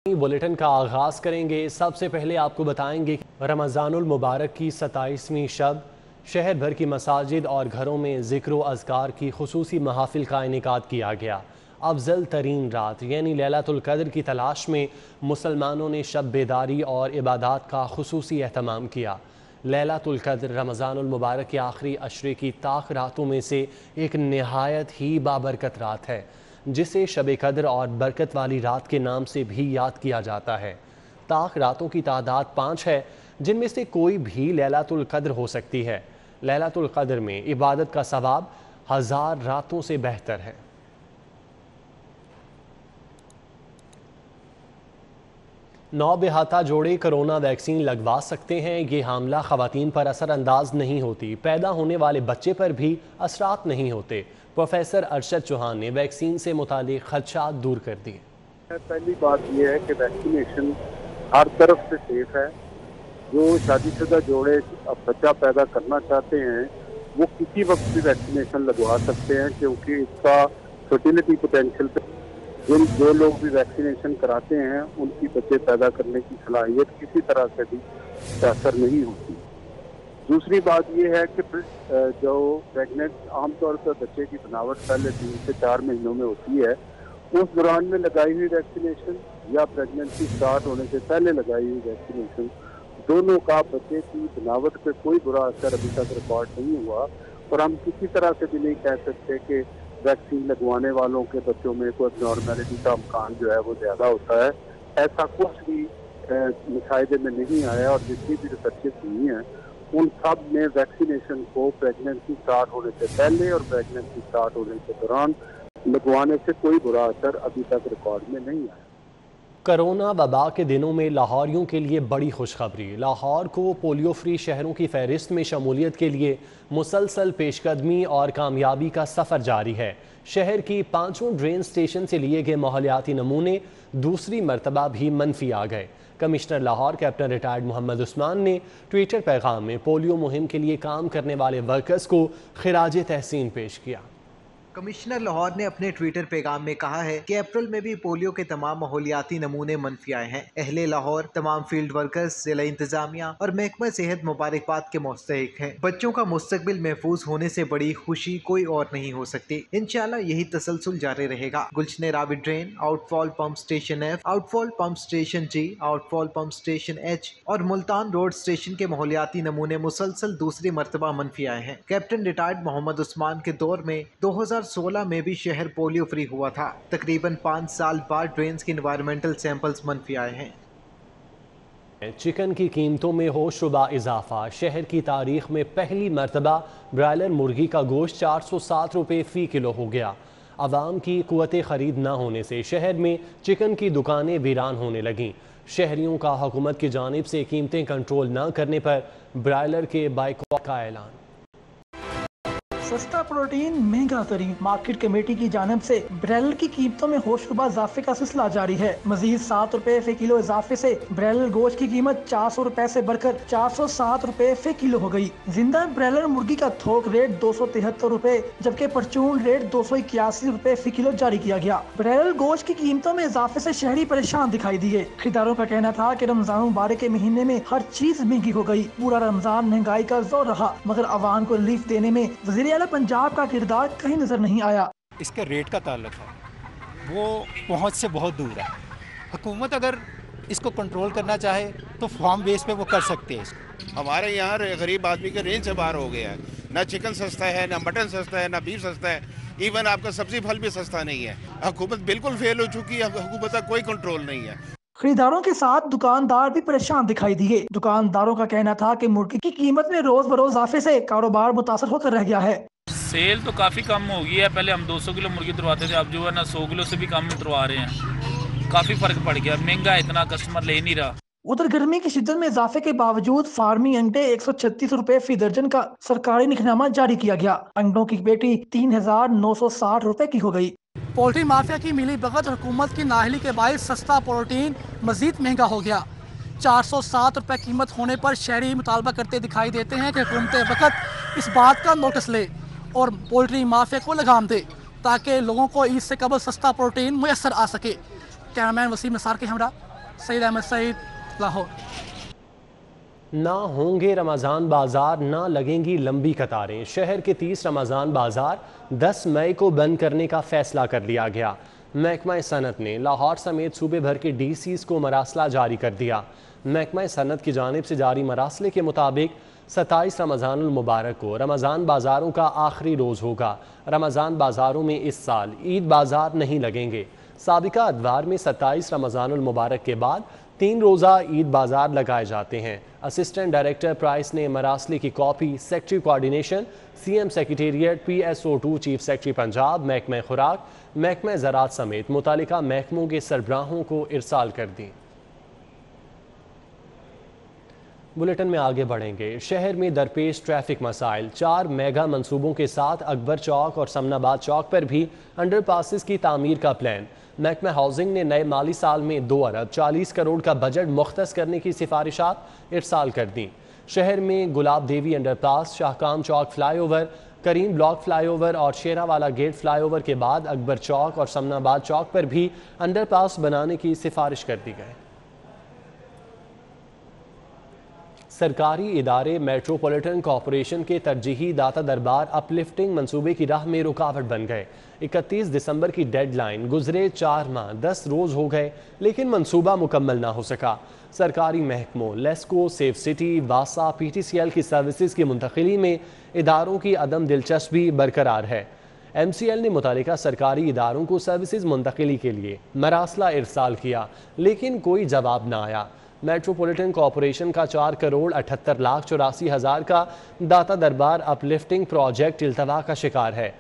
Bulletin का आगाज़ करेंगे। सबसे पहले आपको बताएंगे कि रमज़ानुल मुबारक की 27वीं शब शहर भर की मसाजिद और घरों में ज़िक्र व अज़कार की खुसूसी महफ़िल का इनेकाद किया गया। अफजल तरीन रात यानी लैलतुल क़द्र की तलाश में मुसलमानों ने शब बेदारी और इबादत का खुसूसी एहतमाम किया। लैलतुल क़द्र रमज़ानुल मुबारक के आखिरी अशरे की ताक रातों में से एक नहायत ही बाबरकत रात है, जिसे शब कद्र और बरकत वाली रात के नाम से भी याद किया जाता है। ताक रातों की तादाद 5 है, जिनमें से कोई भी लैलतुल क़द्र हो सकती है। लैलतुल क़द्र में इबादत का सवाब 1000 रातों से बेहतर है। नौबेहाता जोड़े कोरोना वैक्सीन लगवा सकते हैं। ये हामला ख़वातीन पर असरअंदाज नहीं होती, पैदा होने वाले बच्चे पर भी असरात नहीं होते। प्रोफेसर अरशद चौहान ने वैक्सीन से मुतालिक खदशात दूर कर दिए। पहली बात यह है कि वैक्सीनेशन हर तरफ से सेफ है। जो शादीशुदा जोड़े बच्चा पैदा करना चाहते हैं वो किसी वक्त भी वैक्सीनेशन लगवा सकते हैं, क्योंकि इसका फर्टिलिटी पोटेंशियल पे जो लोग भी वैक्सीनेशन कराते हैं उनकी बच्चे पैदा करने की सलाहियत किसी तरह से भी असर नहीं होती। दूसरी बात यह है कि जो प्रेगनेंट आमतौर पर बच्चे की बनावट पहले 3 से 4 महीनों में होती है, उस दौरान में लगाई हुई वैक्सीनेशन या प्रेगनेंसी स्टार्ट होने से पहले लगाई हुई वैक्सीनेशन, दोनों का बच्चे की बनावट पे कोई बुरा असर अभी तक रिकॉर्ड नहीं हुआ। और हम किसी तरह से भी नहीं कह सकते कि वैक्सीन लगवाने वालों के बच्चों में कोई नॉर्मेलिटी का इम्कान जो है वो ज़्यादा होता है। ऐसा कुछ भी मुशाहिदे में नहीं आया, और जितनी भी रिसर्चेस हुई हैं उन सब में वैक्सीनेशन को प्रेगनेंसी स्टार्ट होने से पहले और प्रेगनेंसी स्टार्ट होने के दौरान लगवाने से कोई बुरा असर अभी तक रिकॉर्ड में नहीं आया। कोरोना वबा के दिनों में लाहौरियों के लिए बड़ी खुशखबरी। लाहौर को पोलियो फ्री शहरों की फहरिस्त में शमूलियत के लिए मुसलसल पेशकदमी और कामयाबी का सफ़र जारी है। शहर की 5 ड्रेन स्टेशन से लिए गए माहौलियाती नमूने दूसरी मरतबा भी मनफी आ गए। Commissioner Lahore captain retired Mohammad Usman ने ट्विटर पैगाम में पोलियो मुहिम के लिए काम करने वाले वर्कर्स को खिराज तहसीन पेश किया। कमिश्नर लाहौर ने अपने ट्विटर पैगाम में कहा है कि अप्रैल में भी पोलियो के तमाम माहौलियाती नमूने मनफी आए हैं। अहले लाहौर, तमाम फील्ड वर्कर्स, जिला इंतजामिया और महकमा सेहत मुबारकबाद के मुस्तहिक हैं। बच्चों का मुस्तकबिल महफूज होने से बड़ी खुशी कोई और नहीं हो सकती। इंशाल्लाह यही तसलसल जारी रहेगा। Gulshan Ravi drain, outfall pump station F, outfall pump station G, outfall pump station H और मुल्तान रोड स्टेशन के माहौलियाती नमूने मुसलसल दूसरी मरतबा मनफी आए हैं। कैप्टन रिटायर्ड मोहम्मद उस्मान के दौर में 2016 में भी शहर पोलियो फ्री हुआ था। तकरीबन 5 साल बाद ड्रेन्स के एनवायरमेंटल सैंपल्स मनफी आए हैं। चिकन की कीमतों में होशरुबा इजाफा। शहर की तारीख में पहली मरतबा ब्रायलर मुर्गी का गोश्त 407 रुपये फ़ी किलो हो गया। आवाम की कुव्वत ख़रीद न होने से शहर में चिकन की दुकानें वीरान होने लगीं। शहरियों का हुकूमत की जानिब से कीमतें कंट्रोल न करने पर ब्रायलर के बाइकॉट का ऐलान। सस्ता प्रोटीन महंगा तरीन। मार्केट कमेटी की जानिब से ब्रायलर की कीमतों में होशरुबा इजाफे का सिलसिला जारी है। मजीद 7 रुपए फी किलो इजाफे से ब्रायलर गोश्त की कीमत 400 रुपए से बढ़कर 407 रुपए फी किलो हो गई। जिंदा ब्रायलर मुर्गी का थोक रेट 273 रुपए जबकि परचून रेट 281 रुपए फी किलो जारी किया गया। ब्रायलर गोश्त की कीमतों में इजाफे से शहरी परेशान दिखाई दिए। खरीदारों का कहना था कि रमजान मुबारक के महीने में हर चीज महंगी हो गई। पूरा रमजान महंगाई का जोर रहा, मगर आवाम को रिलीफ देने में वज़ीर आला पंजाब का किरदार कहीं नजर नहीं आया। इसके रेट का ताल्लुक है, वो पहुंच से बहुत दूर है। हुकूमत अगर इसको कंट्रोल करना चाहे तो फार्म बेस पे वो कर सकते हैं इसको। हमारे यहाँ गरीब आदमी के रेंज से बाहर हो गया है। ना चिकन सस्ता है, ना मटन सस्ता है, ना बीफ सस्ता है, इवन आपका सब्जी फल भी सस्ता नहीं है। हुकूमत बिल्कुल फेल हो चुकी है, हुकूमत का कोई कंट्रोल नहीं है। खरीदारों के साथ दुकानदार भी परेशान दिखाई दिए। दुकानदारों का कहना था कि मुर्गी की कीमत में रोज बरोज इजाफे से कारोबार मुतासर होकर रह गया है। सेल तो काफ़ी कम हो गई है। पहले हम 200 किलो मुर्गी तुरवाते थे, अब जो है ना 100 किलो से भी कम तुरवा रहे हैं। काफ़ी फ़र्क पड़ गया, महंगा इतना कस्टमर ले नहीं रहा। उधर गर्मी की शिद्दत में इजाफे के बावजूद फार्मी अंडे 136 रुपए फी दर्जन का सरकारी निखनामा जारी किया गया। अंडों की पेटी 3960 रुपए की हो गई। पोल्ट्री माफिया की मिली भगत हुकूमत की नाहली के बायस सस्ता प्रोटीन मजीद महंगा हो गया। 407 रुपए कीमत होने पर शहरी मुतालबा करते दिखाई देते हैं कि हुकूमत वक्त इस बात का नोटिस ले और पोल्ट्री माफिया को लगाम दे ताकि लोगों को ईद से कबल सस्ता प्रोटीन मुयसर आ सके। कैमरामैन वसीम नसार के हमरा सईद अहमद सईद, लाहौर। ना होंगे रमज़ान बाजार, ना लगेंगी लंबी कतारें। शहर के 30 रमज़ान बाजार 10 मई को बंद करने का फैसला कर लिया गया। महकमा सनत ने लाहौर समेत सूबे भर के DCs को मरासला जारी कर दिया। महकमा सनत की जानिब से जारी मरासले के मुताबिक 27 रमज़ानुल मुबारक को रमज़ान बाज़ारों का आखिरी रोज़ होगा। रमज़ान बाज़ारों में इस साल ईद बाज़ार नहीं लगेंगे। साबिका अदवार में 27 रमज़ानुल मुबारक के बाद 3 रोज़ा ईद बाज़ार लगाए जाते हैं। असिस्टेंट डायरेक्टर प्राइस ने मरासले की copy secretary coordination, CM secretariat, PSO2 chief secretary Punjab, महकमा खुराक, महकमा ज़राअत समेत मुतालिका महकमों के सरबराहों को इरसाल कर दी। बुलेटिन में आगे बढ़ेंगे। शहर में दरपेश ट्रैफिक मसाइल। 4 मेगा मंसूबों के साथ अकबर चौक और समनाबाद चौक पर भी अंडरपासेस की तामीर का प्लान। महकमा हाउसिंग ने नए माली साल में 2 अरब 40 करोड़ का बजट मुख्तस करने की सिफारिशात इरसाल कर दी। शहर में गुलाब देवी अंडरपास, शाहकाम चौक फ्लाईओवर, करीम ब्लॉक फ्लाईओवर और शेरावाला गेट फ्लाईओवर के बाद अकबर चौक और समनाबाद चौक पर भी अंडरपास बनाने की सिफारिश कर दी गई। सरकारी इदारे मेट्रोपॉलिटन कॉरपोरेशन के तरजीही दाता दरबार अपलिफ्टिंग मंसूबे की राह में रुकावट बन गए। 31 दिसंबर की डेडलाइन गुजरे 4 माह 10 रोज हो गए, लेकिन मंसूबा मुकम्मल ना हो सका। सरकारी महकमों लेस्को, सेफ सिटी, वासा, PTCL की सर्विसेज की मुंतकिली में इदारों की अदम दिलचस्पी बरकरार है। MCL ने मुतालिका सरकारी इदारों को सर्विसेज मुंतकिली के लिए मरासला इरसाल किया, लेकिन कोई जवाब ना आया। मेट्रोपॉलिटन कॉरपोरेशन का 4 करोड़ 78 लाख 84 हज़ार का दाता दरबार अपलिफ्टिंग प्रोजेक्ट इल्तवा का शिकार है।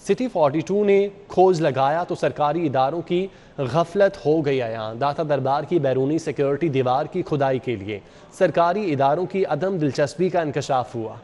सिटी 42 ने खोज लगाया तो सरकारी इदारों की गफलत हो गई आया। दाता दरबार की बैरूनी सिक्योरिटी दीवार की खुदाई के लिए सरकारी इदारों की अदम दिलचस्पी का इंकशाफ हुआ।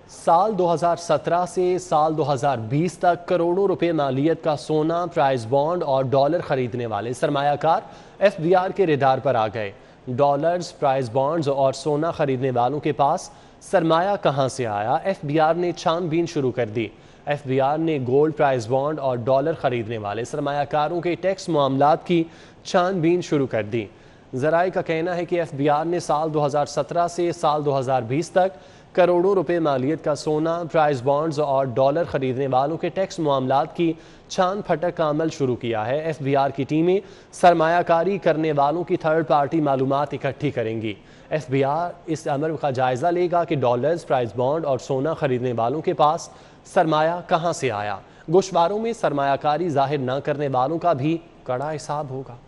साल 2017 से साल 2020 तक करोड़ों रुपए मालियत का सोना, प्राइस बॉन्ड और डॉलर खरीदने वाले सरमायाकार FBR के रेडार पर आ गए। डॉलर्स, प्राइस बॉन्ड्स और सोना खरीदने वालों के पास सरमाया कहां से आया, FBR ने छानबीन शुरू कर दी। FBR ने गोल्ड, प्राइस बॉन्ड और डॉलर खरीदने वाले सरमायाकारों के टैक्स मामलात की छानबीन शुरू कर दी। ज़राए का कहना है कि FBR ने साल 2017 से साल 2020 तक करोड़ों रुपए मालियत का सोना, प्राइस बॉन्ड्स और डॉलर खरीदने वालों के टैक्स मामलात की छान फटक का अमल शुरू किया है। FBR की टीमें सरमायाकारी करने वालों की थर्ड पार्टी मालूमात इकट्ठी करेंगी। FBR इस अमर का जायजा लेगा कि डॉलर्स, प्राइस बॉन्ड और सोना खरीदने वालों के पास सरमाया कहां से आया। गोशवारों में सरमायाकारी जाहिर न करने वालों का भी कड़ा हिसाब होगा।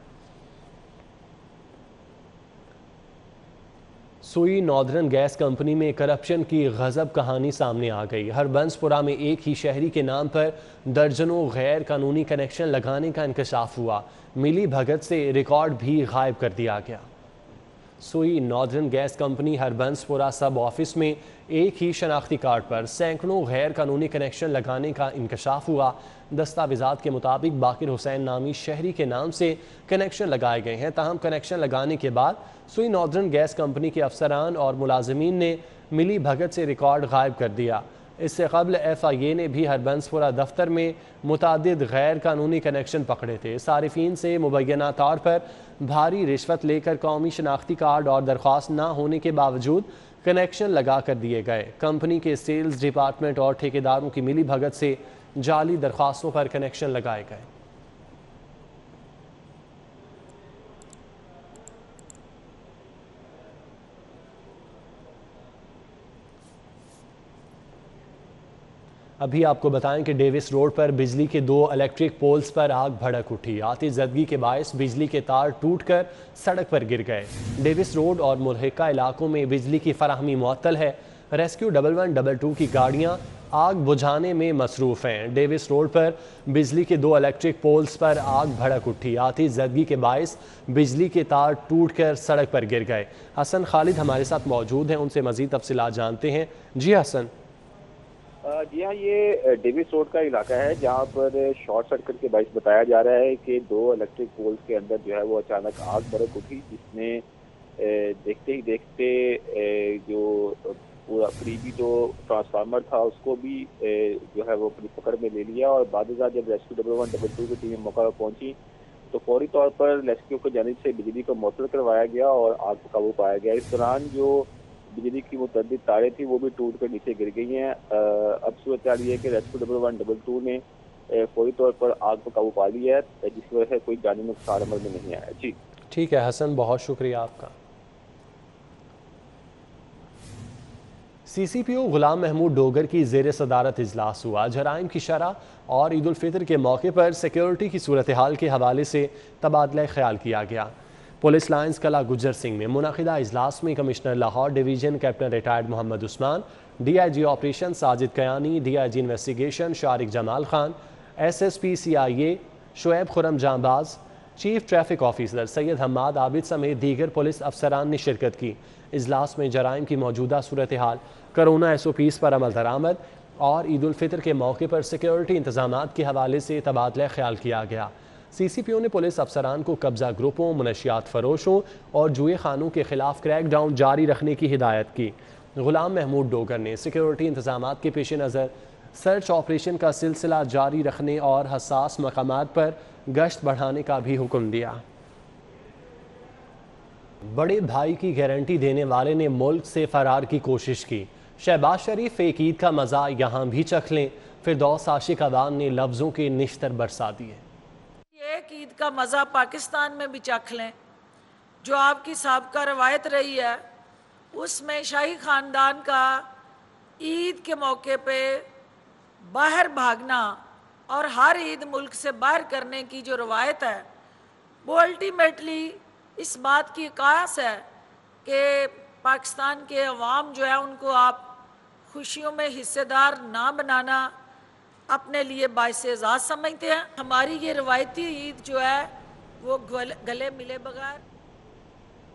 सुई नॉर्दर्न गैस कंपनी में करप्शन की गजब कहानी सामने आ गई। हरबंसपुरा में एक ही शहरी के नाम पर दर्जनों गैर कानूनी कनेक्शन लगाने का इंकशाफ हुआ। मिली भगत से रिकॉर्ड भी गायब कर दिया गया। सुई नॉर्दर्न गैस कंपनी हरबंसपुरा सब ऑफिस में एक ही शनाख्ती कार्ड पर सैकड़ों गैर कानूनी कनेक्शन लगाने का इंकशाफ हुआ। दस्तावेजात के मुताबिक बाकिर हुसैन नामी शहरी के नाम से कनेक्शन लगाए गए हैं। ताहम कनेक्शन लगाने के बाद सुई नॉर्दर्न गैस कंपनी के अफसरान और मुलाजमीन ने मिली भगत से रिकॉर्ड गायब कर दिया। इससे कबल FIA ने भी हरबंसपुरा दफ्तर में मुतादिद गैर कानूनी कनेक्शन पकड़े थे। सारिफीन से मुबैना तौर पर भारी रिश्वत लेकर कौमी शनाख्ती कार्ड और दरख्वास्त ना होने के बावजूद कनेक्शन लगा कर दिए गए। कंपनी के सेल्स डिपार्टमेंट और ठेकेदारों की मिली भगत से जाली दरख्वास्तों पर कनेक्शन लगाए गए। अभी आपको बताएं कि डेविस रोड पर बिजली के 2 इलेक्ट्रिक पोल्स पर आग भड़क उठी। आतिशज़दगी के बायस बिजली के तार टूटकर सड़क पर गिर गए। डेविस रोड और मुल्हिका इलाकों में बिजली की फराहमी मुअत्तल है। रेस्क्यू 1112 की गाड़ियां आग बुझाने में मसरूफ़ हैं। डेविस रोड पर बिजली के 2 इलेक्ट्रिक पोल्स पर आग भड़क उठी। आतिशज़दगी के बायस बिजली के तार टूटकर सड़क पर गिर गए। हसन खालिद हमारे साथ मौजूद हैं, उनसे मज़ीद तफसीलात जानते हैं। जी हसन। जी हाँ, ये डेविस रोड का इलाका है जहाँ पर शॉर्ट सर्किट के बायस बताया जा रहा है कि 2 इलेक्ट्रिक पोल्स के अंदर जो है वो अचानक आग भड़क उठी, जिसमें देखते ही देखते जो پورا قریبی جو ٹرانسفارمر تھا اس کو بھی جو ہے وہ اپنی پکڑ میں لے لیا، اور بعد ازاں جب ریسکیو 112 کی ٹیم موقع پر پہنچی تو فوری طور پر ریسکیو کی جانب سے بجلی کو معطل کروایا گیا اور آگ پر قابو پایا گیا۔ اس دوران جو بجلی کی متعدد تاریں تھیں وہ بھی ٹوٹ کر نیچے گر گئی ہیں۔ اب صورتحال یہ ہے کہ ریسکیو 112 نے فوری طور پر آگ پر قابو پا لیا ہے، جس کی وجہ سے کوئی جانی نقصان عمل میں نہیں آیا۔ جی ٹھیک ہے حسن، بہت شکریہ آپ کا۔ سی سی پی او غلام محمود ڈوگر کی زیر صدارت اجلاس ہوا۔ جرائم کی شرح اور عید الفطر کے موقع پر سیکیورٹی کی صورتحال کے حوالے سے تبادلہ خیال کیا گیا۔ پولیس لائنز کلا گجر سنگھ میں منعقدہ اجلاس میں commissioner Lahore division captain retired Muhammad Usman, D I G operation Sajid Kiani, D I G investigation Shariq Jamal Khan, S S P C I A Shoaib Khurram Janbaz, chief traffic officer Syed Hammad Abid سمیت دیگر پولیس افسران نے شرکت کی۔ اجلاس میں جرائم کی موجودہ صورتحال، کرونا ایس او پیز پر عمل درآمد اور عید الفطر کے موقع پر سیکیورٹی انتظامات کے حوالے سے تبادلہ خیال کیا گیا۔ سی سی پی او نے پولیس افسران کو قبضہ گروپوں، منشیات فروشوں اور جوئے خانوں کے خلاف کریک ڈاؤن جاری رکھنے کی ہدایت کی۔ غلام محمود ڈوگر نے سیکیورٹی انتظامات کے پیش نظر سرچ آپریشن کا سلسلہ جاری رکھنے اور حساس مقامات پر گشت بڑھانے کا بھی حکم دیا۔ بڑے بھائی کی گارنٹی دینے والے نے ملک سے فرار کی کوشش کی۔ شہباز شریف ایک عید کا مزہ یہاں بھی چکھ لیں، فردوس عاشق عوام نے لفظوں کے نشتر برسا دیے۔ ایک عید کا مزہ پاکستان میں بھی چکھ لیں، جو آپ کی سابقہ روایت رہی ہے، اس میں شاہی خاندان کا عید کے موقع پہ باہر بھاگنا اور ہر عید ملک سے باہر کرنے کی جو روایت ہے، وہ الٹیمیٹلی اس بات کی عکاس ہے کہ پاکستان کے عوام جو ہے ان کو آپ خوشیوں میں حصے دار نہ بنانا اپنے لیے باعث اعزاز سمجھتے ہیں۔ ہماری یہ روایتی عید جو ہے وہ گلے ملے بغیر۔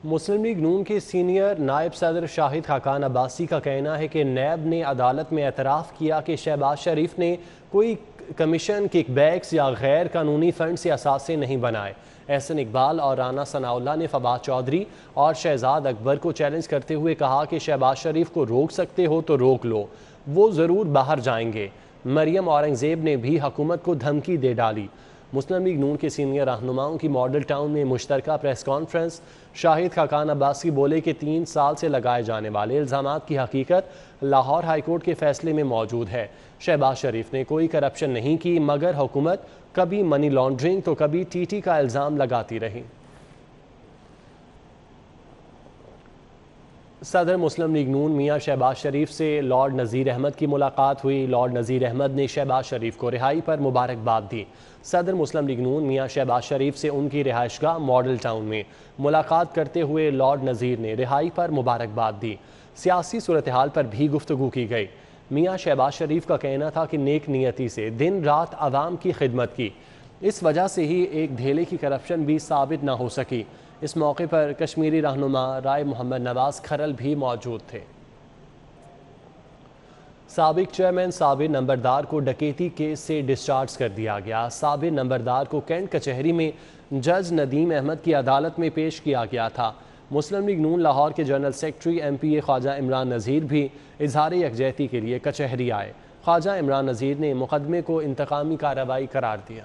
مسلم لیگ نون کے سینئر نائب صدر شاہد خاقان عباسی کا کہنا ہے کہ نیب نے عدالت میں اعتراف کیا کہ شہباز شریف نے کوئی کمیشن، کک بیکس یا غیر قانونی فنڈ سے اثاثے نہیں بنائے۔ احسن اقبال اور رانا ثناء اللہ نے فواد چودھری اور شہزاد اکبر کو چیلنج کرتے ہوئے کہا کہ شہباز شریف کو روک سکتے ہو تو روک لو، وہ ضرور باہر جائیں گے۔ مریم اورنگزیب نے بھی حکومت کو دھمکی دے ڈالی۔ مسلم لیگ نون کے سینئر رہنماؤں کی ماڈل ٹاؤن میں مشترکہ پریس کانفرنس۔ شاہد خاقان عباسی بولے کہ 3 سال سے لگائے جانے والے الزامات کی حقیقت لاہور ہائی کورٹ کے فیصلے میں موجود ہے۔ شہباز شریف نے کوئی کرپشن نہیں کی، مگر حکومت کبھی منی لانڈرنگ تو کبھی ٹی ٹی کا الزام لگاتی رہی۔ صدر مسلم لیگ نون میاں شہباز شریف سے لارڈ نذیر احمد کی ملاقات ہوئی۔ لارڈ نذیر احمد نے شہباز شریف کو رہائی پر مبارکباد دی۔ صدر مسلم لیگ نون میاں شہباز شریف سے ان کی رہائش گاہ ماڈل ٹاؤن میں ملاقات کرتے ہوئے لارڈ نذیر نے رہائی پر مبارکباد دی۔ سیاسی صورتحال پر بھی گفتگو کی گئی۔ میاں شہباز شریف کا کہنا تھا کہ نیک نیتی سے دن رات عوام کی خدمت کی، اس وجہ سے ہی ایک دھیلے کی کرپشن بھی ثابت نہ ہو سکی۔ اس موقع پر کشمیری رہنما رائے محمد نواز کھرل بھی موجود تھے۔ سابق چیئرمین صابر نمبردار کو ڈکیتی کیس سے ڈسچارج کر دیا گیا۔ صابر نمبردار کو کینٹ کچہری میں جج ندیم احمد کی عدالت میں پیش کیا گیا تھا۔ مسلم لیگ نون لاہور کے جنرل سیکرٹری ایم پی اے خواجہ عمران نذیر بھی اظہار یکجہتی کے لیے کچہری آئے۔ خواجہ عمران نذیر نے مقدمے کو انتقامی کارروائی قرار دیا۔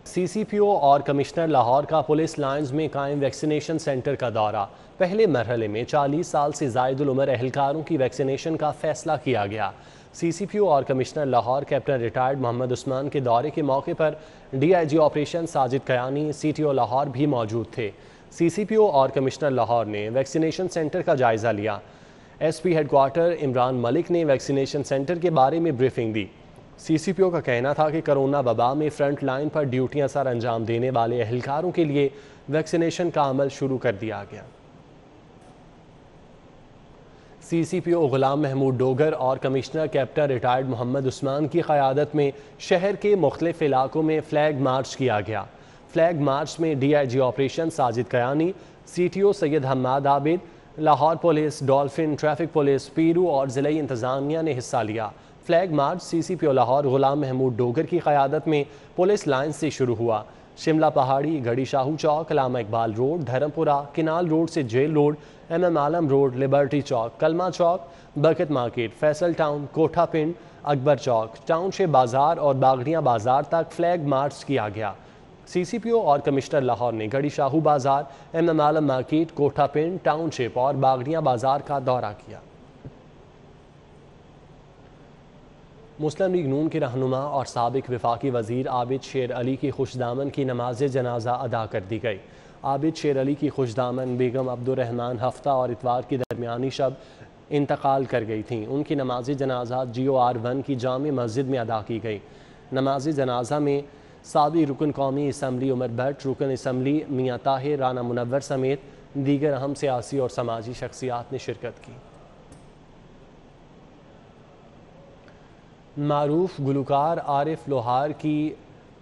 سی سی پی او اور کمشنر لاہور کا پولیس لائنز میں قائم ویکسینیشن سینٹر کا دورہ۔ پہلے مرحلے میں 40 سال سے زائد العمر اہلکاروں کی ویکسینیشن کا فیصلہ کیا گیا۔ سی سی پی او اور commissioner Lahore captain retired Muhammad Usman کے دورے کے موقع پر D I G operation Sajid Kiani, C T O Lahore بھی موجود تھے۔ سی سی پی او اور کمشنر لاہور نے ویکسینیشن سینٹر کا جائزہ لیا۔ S P headquarter Imran Malik نے ویکسینیشن سینٹر کے بارے میں بریفنگ دی۔ سی سی پی او کا کہنا تھا کہ کرونا وبا میں فرنٹ لائن پر ڈیوٹیاں سر انجام دینے والے اہلکاروں کے لیے ویکسینیشن کا عمل شروع کر دیا گیا۔ سی سی پی او غلام محمود ڈوگر اور کمشنر کیپٹن ریٹائرڈ محمد عثمان کی قیادت میں شہر کے مختلف علاقوں میں فلیگ مارچ کیا گیا۔ فلیگ مارچ میں D I G operation Sajid Kiani, C T O Syed Hammad Abid, Lahore police, Dolphin, traffic police, PERU اور ضلعی انتظامیہ نے حصہ لیا۔ Flag march CCPO Lahore Ghulam Mahmood Dogar کی قیادت میں پولیس لائن سے شروع ہوا۔ شملہ پہاڑی، گھڑی شاہو چوک، علامہ اقبال روڈ، دھرمپورہ، کنال روڈ سے جیل روڈ، MM عالم روڈ، لبرٹی چوک، کلمہ چوک، برکت مارکیٹ، فیصل ٹاؤن، کوٹھا پنڈ، اکبر چوک، ٹاؤن شپ بازار اور باغڑیاں بازار تک فلیگ مارچ کیا گیا۔ CCPO اور کمشنر لاہور نے گھڑی شاہو بازار، MM عالم مارکیٹ، کوٹھا پنڈ، ٹاؤن شپ اور باغڑیاں بازار کا دورہ کیا۔ مسلم لیگ نون کے رہنما اور سابق وفاقی وزیر عابد شیر علی کی خوشدامن کی نماز جنازہ ادا کر دی گئی۔ عابد شیر علی کی خوشدامن بیگم عبدالرحمن ہفتہ اور اتوار کی درمیانی شب انتقال کر گئی تھیں۔ ان کی نماز جنازہ GOR1 کی جامع مسجد میں ادا کی گئی۔ نماز جنازہ میں سابق رکن قومی اسمبلی عمر بٹ، رکن اسمبلی میاں طاہر رانا منور سمیت دیگر اہم سیاسی اور سماجی شخصیات نے شرکت کی۔ معروف گلوکار عارف لوہار کی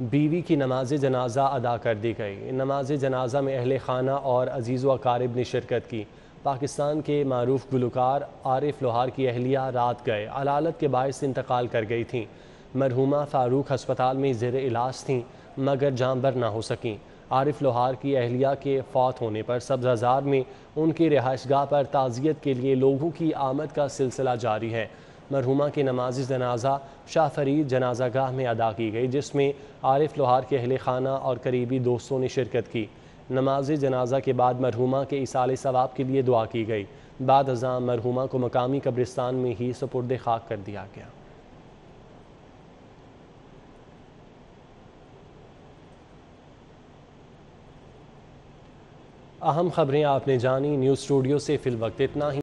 بیوی کی نماز جنازہ ادا کر دی گئی۔ نماز جنازہ میں اہل خانہ اور عزیز و اقارب نے شرکت کی۔ پاکستان کے معروف گلوکار عارف لوہار کی اہلیہ رات گئے علالت کے باعث انتقال کر گئی تھیں۔ مرحومہ فاروق ہسپتال میں زیر علاج تھیں مگر جاں بر نہ ہو سکیں۔ عارف لوہار کی اہلیہ کے فوت ہونے پر سبز زار میں ان کی رہائش گاہ پر تعزیت کے لیے لوگوں کی آمد کا سلسلہ جاری ہے۔ مرحومہ کی نماز جنازہ شاہ فرید جنازہ گاہ میں ادا کی گئی جس میں عارف لوہار کے اہل خانہ اور قریبی دوستوں نے شرکت کی۔ نماز جنازہ کے بعد مرحومہ کے ایصال ثواب کے لیے دعا کی گئی۔ بعد ازاں مرحومہ کو مقامی قبرستان میں ہی سپرد خاک کر دیا گیا۔ اہم خبریں آپ نے جانی۔ نیوز اسٹوڈیو سے فی الوقت اتنا ہی۔